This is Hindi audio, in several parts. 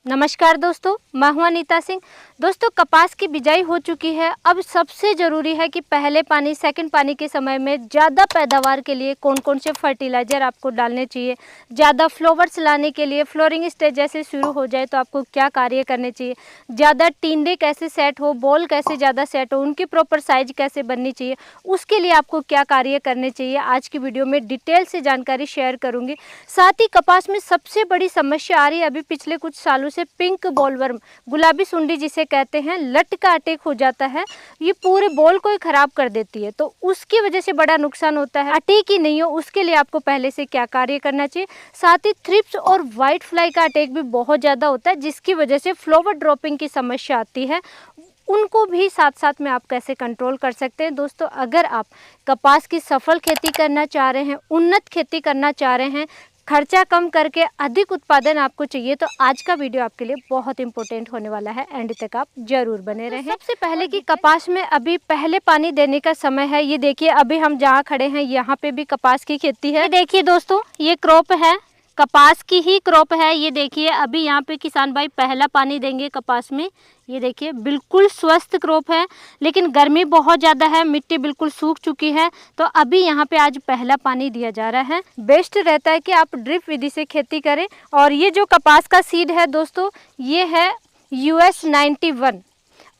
नमस्कार दोस्तों, मैं हूं अनीता सिंह। दोस्तों, कपास की बिजाई हो चुकी है। अब सबसे ज़रूरी है कि पहले पानी, सेकंड पानी के समय में ज़्यादा पैदावार के लिए कौन कौन से फर्टिलाइज़र आपको डालने चाहिए, ज़्यादा फ्लावर्स लाने के लिए, फ्लोरिंग स्टेज जैसे शुरू हो जाए तो आपको क्या कार्य करने चाहिए, ज़्यादा टिंडे कैसे सेट हो, बॉल कैसे ज़्यादा सेट हो, उनकी प्रॉपर साइज कैसे बननी चाहिए, उसके लिए आपको क्या कार्य करने चाहिए, आज की वीडियो में डिटेल से जानकारी शेयर करूँगी। साथ ही कपास में सबसे बड़ी समस्या आ रही है अभी पिछले कुछ सालों से, पिंक बॉलवर्म, गुलाबी सुंडी जिसे कहते हैं, लट का अटैक हो जाता है। ये पूरे बॉल को ही खराब कर देती है, तो उसकी वजह से बड़ा नुकसान होता है। अटैक ही नहीं हो उसके लिए आपको पहले से क्या कार्य करना चाहिए। साथ ही थ्रिप्स और व्हाइट फ्लाई का अटैक भी बहुत ज़्यादा होता है, जिसकी वजह से फ्लावर ड्रॉपिंग की समस्या आती है। उनको भी साथ साथ में आप कैसे कंट्रोल कर सकते हैं। दोस्तों, अगर आप कपास की सफल खेती करना चाह रहे हैं, उन्नत खेती करना चाह रहे हैं, खर्चा कम करके अधिक उत्पादन आपको चाहिए, तो आज का वीडियो आपके लिए बहुत इंपॉर्टेंट होने वाला है। एंड तक आप जरूर बने रहें। सबसे पहले कि कपास में अभी पहले पानी देने का समय है। ये देखिए, अभी हम जहाँ खड़े हैं यहाँ पे भी कपास की खेती है। देखिए दोस्तों, ये क्रॉप है, कपास की ही क्रॉप है। ये देखिए, अभी यहाँ पे किसान भाई पहला पानी देंगे कपास में। ये देखिए, बिल्कुल स्वस्थ क्रॉप है, लेकिन गर्मी बहुत ज़्यादा है, मिट्टी बिल्कुल सूख चुकी है, तो अभी यहाँ पे आज पहला पानी दिया जा रहा है। बेस्ट रहता है कि आप ड्रिप विधि से खेती करें। और ये जो कपास का सीड है दोस्तों, ये है US 91।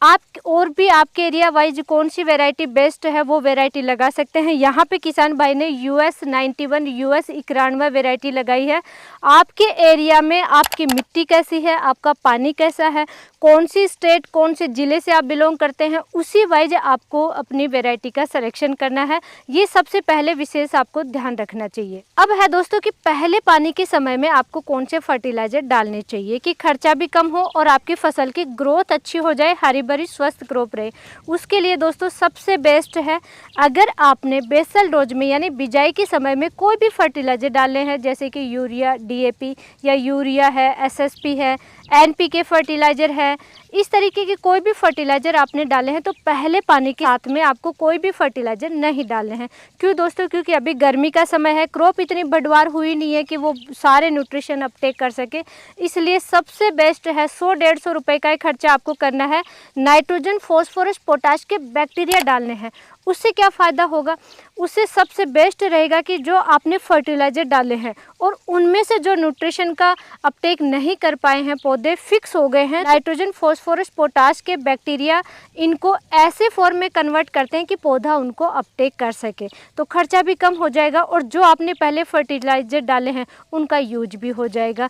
आप और भी आपके एरिया वाइज कौन सी वैरायटी बेस्ट है वो वैरायटी लगा सकते हैं। यहाँ पे किसान भाई ने US 91, US 91 वैरायटी लगाई है। आपके एरिया में आपकी मिट्टी कैसी है, आपका पानी कैसा है, कौन सी स्टेट, कौन से ज़िले से आप बिलोंग करते हैं, उसी वाइज आपको अपनी वैरायटी का सिलेक्शन करना है। ये सबसे पहले विशेष आपको ध्यान रखना चाहिए। अब है दोस्तों कि पहले पानी के समय में आपको कौन से फर्टिलाइजर डालने चाहिए कि खर्चा भी कम हो और आपकी फसल की ग्रोथ अच्छी हो जाए, हरी भरी स्वस्थ क्रॉप रहे। उसके लिए दोस्तों सबसे बेस्ट है, अगर आपने बेसल डोज में यानी बिजाई के समय में कोई भी फर्टिलाइजर डालने हैं, जैसे कि यूरिया, DAP या यूरिया है, SSP है, NPK फर्टिलाइजर है, इस तरीके के कोई भी फर्टिलाइजर आपने डाले हैं, तो पहले पानी के साथ में आपको कोई भी फर्टिलाइजर नहीं डालने हैं। क्यों दोस्तों? क्योंकि अभी गर्मी का समय है, क्रॉप इतनी बढ़वार हुई नहीं है कि वो सारे न्यूट्रिशन अपटेक कर सके। इसलिए सबसे बेस्ट है, 100-150 रुपये का ही खर्चा आपको करना है। नाइट्रोजन, फॉस्फोरस, पोटाश के बैक्टीरिया डालने हैं। उससे क्या फ़ायदा होगा? उससे सबसे बेस्ट रहेगा कि जो आपने फर्टिलाइज़र डाले हैं और उनमें से जो न्यूट्रिशन का अपटेक नहीं कर पाए हैं, पौधे फिक्स हो गए हैं, नाइट्रोजन, फॉस्फोरस, पोटाश के बैक्टीरिया इनको ऐसे फॉर्म में कन्वर्ट करते हैं कि पौधा उनको अपटेक कर सके, तो खर्चा भी कम हो जाएगा और जो आपने पहले फर्टिलाइज़र डाले हैं उनका यूज भी हो जाएगा।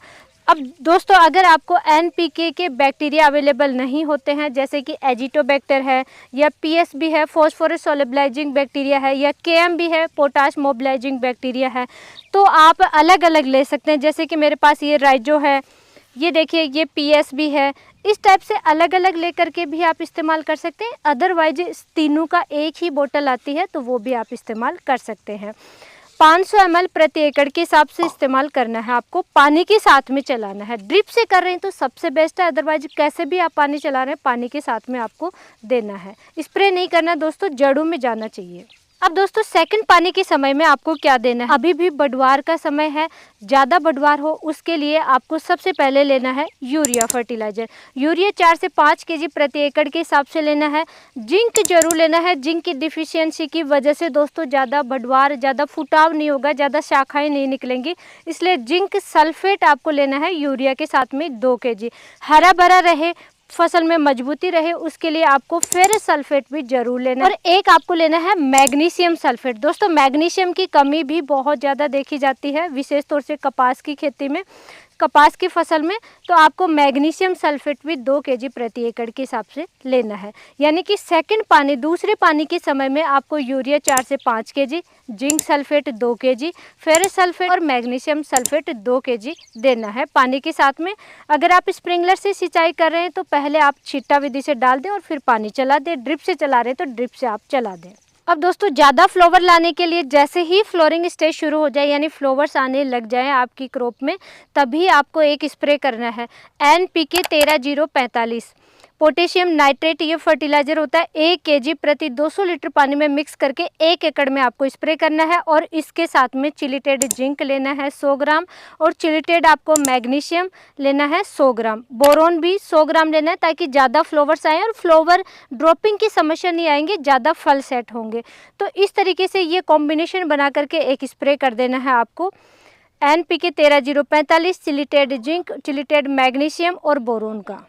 अब दोस्तों, अगर आपको NPK के बैक्टीरिया अवेलेबल नहीं होते हैं, जैसे कि एजिटोबैक्टर है या PSB है, फॉस्फोरस सोलेबलाइजिंग बैक्टीरिया है, या KMB है, पोटाश मोबिलाइजिंग बैक्टीरिया है, तो आप अलग अलग ले सकते हैं। जैसे कि मेरे पास ये राइजो है, ये देखिए ये PSB है। इस टाइप से अलग अलग लेकर के भी आप इस्तेमाल कर सकते हैं। अदरवाइज तीनों का एक ही बोतल आती है, तो वो भी आप इस्तेमाल कर सकते हैं। 500 ml प्रति एकड़ के हिसाब से इस्तेमाल करना है आपको, पानी के साथ में चलाना है। ड्रिप से कर रहे हैं तो सबसे बेस्ट है, अदरवाइज कैसे भी आप पानी चला रहे हैं, पानी के साथ में आपको देना है। स्प्रे नहीं करना दोस्तों, जड़ों में जाना चाहिए। अब दोस्तों, सेकंड पानी के समय में आपको क्या देना है? अभी भी बढ़वार का समय है, ज़्यादा बढ़वार हो उसके लिए आपको सबसे पहले लेना है यूरिया फर्टिलाइजर। यूरिया 4 से 5 kg प्रति एकड़ के हिसाब से लेना है। जिंक जरूर लेना है। जिंक की डिफिशियंसी की वजह से दोस्तों ज़्यादा बढ़वार, ज़्यादा फुटाव नहीं होगा, ज़्यादा शाखाएँ नहीं निकलेंगी, इसलिए जिंक सल्फेट आपको लेना है यूरिया के साथ में 2 kg। हरा भरा रहे, फसल में मजबूती रहे, उसके लिए आपको फेरस सल्फेट भी जरूर लेना है। और एक आपको लेना है मैग्नीशियम सल्फेट। दोस्तों, मैग्नीशियम की कमी भी बहुत ज़्यादा देखी जाती है, विशेष तौर से कपास की खेती में, कपास की फसल में, तो आपको मैग्नीशियम सल्फेट भी 2 kg प्रति एकड़ के हिसाब से लेना है। यानी कि सेकंड पानी, दूसरे पानी के समय में आपको यूरिया 4 से 5 kg, zinc sulphate 2 kg, ferrous sulphate और मैग्नीशियम सल्फेट 2 kg देना है पानी के साथ में। अगर आप स्प्रिंकलर से सिंचाई कर रहे हैं तो पहले आप छिट्टा विधि से डाल दें और फिर पानी चला दें। ड्रिप से चला रहे हैं तो ड्रिप से आप चला दें। अब दोस्तों, ज़्यादा फ्लावर लाने के लिए जैसे ही फ्लोरिंग स्टेज शुरू हो जाए, यानी फ्लावर्स आने लग जाए आपकी क्रॉप में, तभी आपको एक स्प्रे करना है NPK 13-0-45। पोटेशियम नाइट्रेट ये फर्टिलाइजर होता है 1 kg प्रति 200 लीटर पानी में मिक्स करके 1 एकड़ में आपको स्प्रे करना है। और इसके साथ में चिलिटेड जिंक लेना है 100 ग्राम और चिलिटेड आपको मैग्नीशियम लेना है 100 ग्राम। बोरोन भी 100 ग्राम लेना है ताकि ज़्यादा फ्लावर्स आए और फ्लावर ड्रॉपिंग की समस्या नहीं आएंगे, ज़्यादा फल सेट होंगे। तो इस तरीके से ये कॉम्बिनेशन बना करके एक स्प्रे कर देना है आपको। NPK 13045, चिलिटेड जिंक, चिलिटेड मैग्नीशियम और बोरोन का।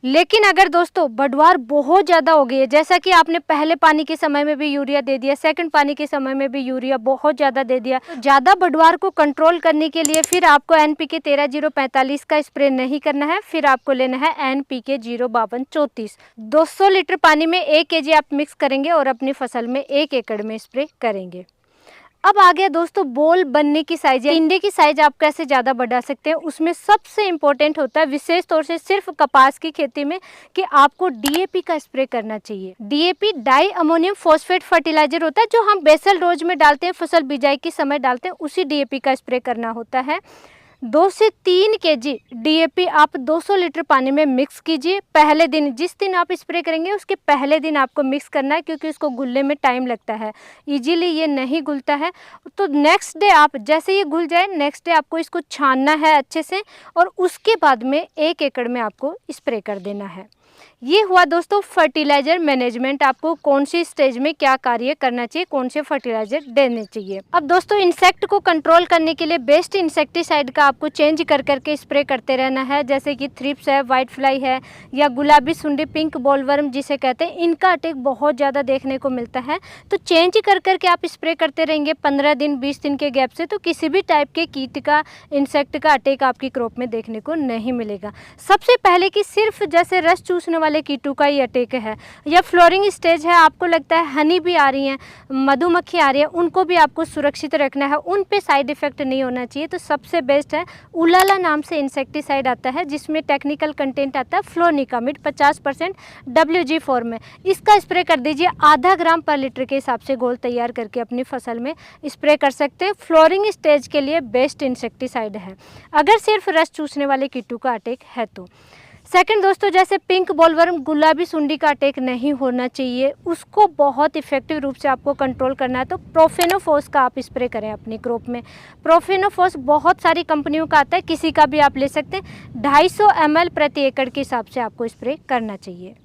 लेकिन अगर दोस्तों बढ़वार बहुत ज़्यादा हो गई है, जैसा कि आपने पहले पानी के समय में भी यूरिया दे दिया, सेकंड पानी के समय में भी यूरिया बहुत ज़्यादा दे दिया, तो ज़्यादा बढ़वार को कंट्रोल करने के लिए फिर आपको NPK 13045 का स्प्रे नहीं करना है, फिर आपको लेना है NPK 05234। 200 लीटर पानी में 1 kg आप मिक्स करेंगे और अपनी फसल में 1 एकड़ में स्प्रे करेंगे। अब आ गया दोस्तों बॉल बनने की साइज या इंडे की साइज आप कैसे ज़्यादा बढ़ा सकते हैं। उसमें सबसे इम्पोर्टेंट होता है विशेष तौर से सिर्फ कपास की खेती में कि आपको DAP का स्प्रे करना चाहिए। DAP di ammonium phosphate fertiliser होता है जो हम बेसल डोज में डालते हैं, फसल बिजाई के समय डालते हैं, उसी DAP का स्प्रे करना होता है। 2 से 3 kg DAP आप 200 लीटर पानी में मिक्स कीजिए। पहले दिन, जिस दिन आप स्प्रे करेंगे उसके पहले दिन आपको मिक्स करना है, क्योंकि इसको घुलने में टाइम लगता है, इजीली ये नहीं घुलता है। तो नेक्स्ट डे आप जैसे ये घुल जाए, नेक्स्ट डे आपको इसको छानना है अच्छे से और उसके बाद में 1 एकड़ में आपको स्प्रे कर देना है। ये हुआ दोस्तों फर्टिलाइजर मैनेजमेंट, आपको कौन सी स्टेज में क्या कार्य करना चाहिए, कौन से फर्टिलाइजर देने चाहिए। अब दोस्तों इंसेक्ट को कंट्रोल करने के लिए बेस्ट इंसेक्टिसाइड का आपको चेंज कर करके स्प्रे करते रहना है, जैसे कि थ्रिप्स है, वाइट फ्लाई है या गुलाबी सुंडी, पिंक बॉलवर्म जिसे कहते हैं, इनका अटैक बहुत ज़्यादा देखने को मिलता है। तो चेंज कर करके आप स्प्रे करते रहेंगे 15 दिन 20 दिन के गैप से, तो किसी भी टाइप के कीट का, इंसेक्ट का अटैक आपकी क्रॉप में देखने को नहीं मिलेगा। सबसे पहले कि सिर्फ जैसे रस चूसने वाले कीटों का ही अटैक है या फ्लोरिंग स्टेज है, आपको लगता है हनी भी आ रही हैं, मधुमक्खी आ रही है, उनको भी आपको सुरक्षित रखना है, उन पे साइड इफेक्ट नहीं होना चाहिए। तो सबसे बेस्ट है उलाला नाम से इंसेक्टिसाइड आता है, जिसमें टेक्निकल कंटेंट आता है फ्लोनिकामिड 50% WG फॉर्म में। इसका स्प्रे कर दीजिए, आधा ग्राम पर लीटर के हिसाब से घोल तैयार करके अपनी फसल में स्प्रे कर सकते हैं। फ्लोरिंग स्टेज के लिए बेस्ट इंसेक्टिसाइड है अगर सिर्फ रस चूसने वाले कीटों का अटैक है तो। सेकंड दोस्तों, जैसे पिंक बॉलवर्म, गुलाबी सुंडी का अटैक नहीं होना चाहिए, उसको बहुत इफेक्टिव रूप से आपको कंट्रोल करना है, तो प्रोफेनोफॉस का आप स्प्रे करें अपनी क्रॉप में। प्रोफेनोफॉस बहुत सारी कंपनियों का आता है, किसी का भी आप ले सकते हैं। 250 ml प्रति एकड़ के हिसाब से आपको स्प्रे करना चाहिए।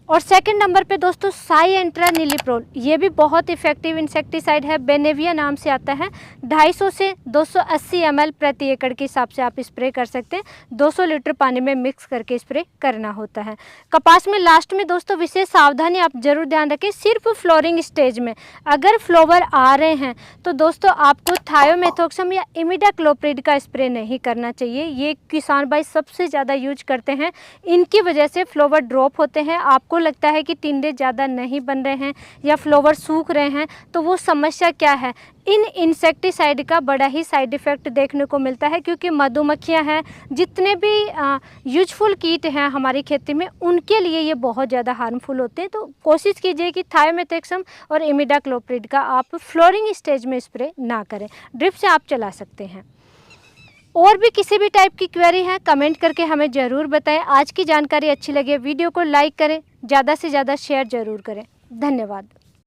और सेकंड नंबर पे दोस्तों साइएंट्रानिलिप्रोल, ये भी बहुत इफेक्टिव इंसेक्टिसाइड है, बेनेविया नाम से आता है। 250 से 280 ml प्रति एकड़ के हिसाब से आप स्प्रे कर सकते हैं। 200 लीटर पानी में मिक्स करके स्प्रे करना होता है। कपास में लास्ट में दोस्तों विशेष सावधानी आप जरूर ध्यान रखें, सिर्फ फ्लोरिंग स्टेज में अगर फ्लावर आ रहे हैं तो दोस्तों आपको थायोमेथोक्सम या इमिडाक्लोप्रिड का स्प्रे नहीं करना चाहिए। ये किसान भाई सबसे ज़्यादा यूज करते हैं, इनकी वजह से फ्लावर ड्रॉप होते हैं। आपको लगता है कि टिंडे ज़्यादा नहीं बन रहे हैं या फ्लावर सूख रहे हैं, तो वो समस्या क्या है, इन इंसेक्टिसाइड का बड़ा ही साइड इफ़ेक्ट देखने को मिलता है, क्योंकि मधुमक्खियां हैं, जितने भी यूजफुल कीट हैं हमारी खेती में, उनके लिए ये बहुत ज़्यादा हार्मफुल होते हैं। तो कोशिश कीजिए कि थायोमेथोक्सम और इमिडाक्लोप्रिड का आप फ्लोरिंग स्टेज में स्प्रे ना करें, ड्रिप से आप चला सकते हैं। और भी किसी भी टाइप की क्वेरी है कमेंट करके हमें ज़रूर बताएं। आज की जानकारी अच्छी लगे वीडियो को लाइक करें, ज़्यादा से ज़्यादा शेयर ज़रूर करें। धन्यवाद।